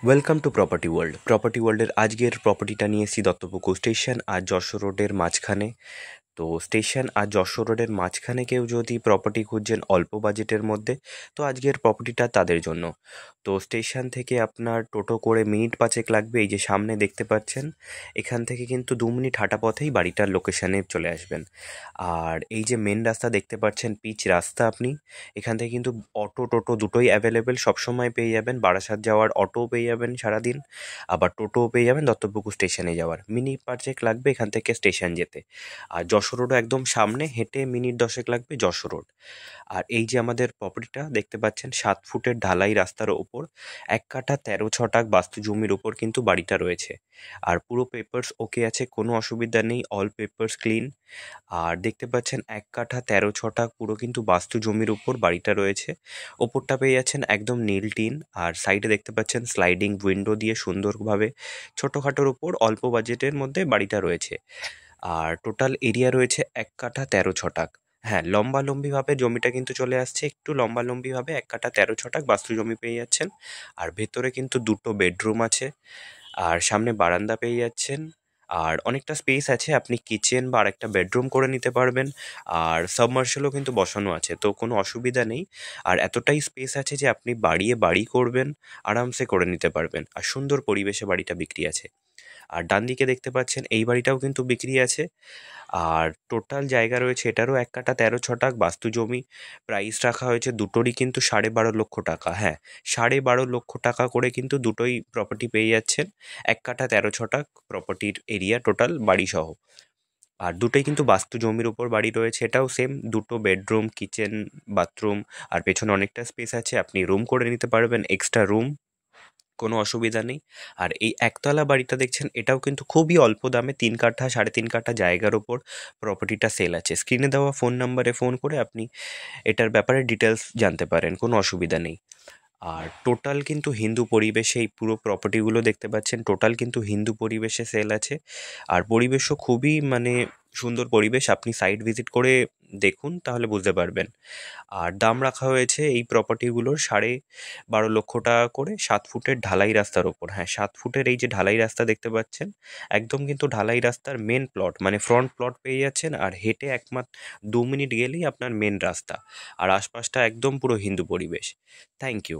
Welcome to property world. Property ওয়ার্ল্ডের আজকের প্রপার্টিটা নিয়ে এসেছি দত্তপুকুর স্টেশন আর যশোর রোডের মাঝখানে। তো স্টেশন আর যশোর রোডের মাঝখানে কেউ যদি প্রপার্টি খুঁজছেন অল্প বাজেটের মধ্যে, তো আজকের প্রপার্টিটা তাদের জন্য। তো স্টেশন থেকে আপনার টোটো করে মিনিট 5 লাগবে। এই যে সামনে দেখতে পাচ্ছেন, এখান থেকে কিন্তু 2 মিনিট হাঁটা পথেই বাড়িটার লোকেশানে চলে আসবেন। আর এই যে মেন রাস্তা দেখতে পাচ্ছেন, পিচ রাস্তা, আপনি এখান থেকে কিন্তু অটো টোটো দুটোই অ্যাভেলেবেল সবসময় পেয়ে যাবেন। বারাসাত যাওয়ার অটোও পেয়ে যাবেন সারাদিন, আবার টোটোও পেয়ে যাবেন দত্তপুকুর স্টেশনে যাওয়ার। মিনিট 5 লাগবে এখান থেকে স্টেশন যেতে। আর যশোর রোডও একদম সামনে, হেঁটে মিনিট 10 লাগবে যশোর রোড। আর এই যে আমাদের প্রপার্টিটা দেখতে পাচ্ছেন, 7 ফুটের ঢালাই রাস্তার ওপর 1 কাঠা 13 ছটাক বাস্তু জমির ওপর কিন্তু বাড়িটা রয়েছে। আর পুরো পেপারস ওকে আছে, কোনো অসুবিধা নেই, অল পেপারস ক্লিন। আর দেখতে পাচ্ছেন 1 কাঠা 13 ছটাক পুরো কিন্তু বাস্তু জমির উপর বাড়িটা রয়েছে। ওপরটা পেয়ে যাচ্ছেন একদম নীল টিন, আর সাইডে দেখতে পাচ্ছেন স্লাইডিং উইন্ডো দিয়ে সুন্দরভাবে ছোটোখাটোর উপর অল্প বাজেটের মধ্যে বাড়িটা রয়েছে। আর টোটাল এরিয়া রয়েছে 1 কাঠা 13 ছটাক। হ্যাঁ, লম্বালম্বিভাবে জমিটা কিন্তু চলে আসছে, একটু লম্বালম্বিভাবে 1 কাঠা 13 ছটাক বাস্তু জমি পেয়ে যাচ্ছেন। আর ভেতরে কিন্তু 2টো বেডরুম আছে, আর সামনে বারান্দা পেয়ে যাচ্ছেন। আর অনেকটা স্পেস আছে, আপনি কিচেন বা আরেকটা বেডরুম করে নিতে পারবেন। আর সাবমার্শালও কিন্তু বসানো আছে, তো কোনো অসুবিধা নেই। আর এতটাই স্পেস আছে যে আপনি বাড়িয়ে বাড়ি করবেন, আরামসে করে নিতে পারবেন। আর সুন্দর পরিবেশে বাড়িটা বিক্রি আছে। আর ডান দিকে দেখতে পাচ্ছেন এই বাড়িটাও কিন্তু বিক্রি আছে। আর টোটাল জায়গা রয়েছে এটারও 1 কাঠা 13 ছটাক বাস্তু জমি। প্রাইস রাখা হয়েছে দুটোরই কিন্তু 12.5 লক্ষ টাকা। হ্যাঁ, 12.5 লক্ষ টাকা করে কিন্তু দুটোই প্রপার্টি পেয়ে যাচ্ছেন। 1 কাঠা 13 ছটাক প্রপার্টির এরিয়া টোটাল বাড়িসহ। আর দুটোই কিন্তু বাস্তু জমির উপর বাড়ি রয়েছে। এটাও সেম, 2টো বেডরুম, কিচেন, বাথরুম। আর পেছনে অনেকটা স্পেস আছে, আপনি রুম করে নিতে পারবেন, এক্সট্রা রুম, কোনো অসুবিধা নেই। আর এই একতলা বাড়িটা দেখছেন, এটাও কিন্তু খুবই অল্প দামে 3 কাঠা 3.5 কাঠা জায়গার ওপর প্রপার্টিটা সেল আছে। স্ক্রিনে দেওয়া ফোন নাম্বারে ফোন করে আপনি এটার ব্যাপারে ডিটেলস জানতে পারেন, কোনো অসুবিধা নেই। আর টোটাল কিন্তু হিন্দু পরিবেশে এই পুরো প্রপার্টিগুলো দেখতে পাচ্ছেন, টোটাল কিন্তু হিন্দু পরিবেশে সেল আছে। আর পরিবেশও খুবই সুন্দর পরিবেশ, আপনি সাইট ভিজিট করে দেখুন তাহলে বুঝতে পারবেন। আর দাম রাখা হয়েছে এই প্রপার্টিগুলোর 12.5 লক্ষ টাকা করে, 7 ফুটের ঢালাই রাস্তার ওপর। হ্যাঁ, 7 ফুটের এই যে ঢালাই রাস্তা দেখতে পাচ্ছেন, একদম কিন্তু ঢালাই রাস্তার মেন প্লট, ফ্রন্ট প্লট পেয়ে যাচ্ছেন। আর হেঁটে একমাত্র 2 মিনিট গেলেই আপনার মেন রাস্তা। আর আশপাশটা একদম পুরো হিন্দু পরিবেশ। Thank you.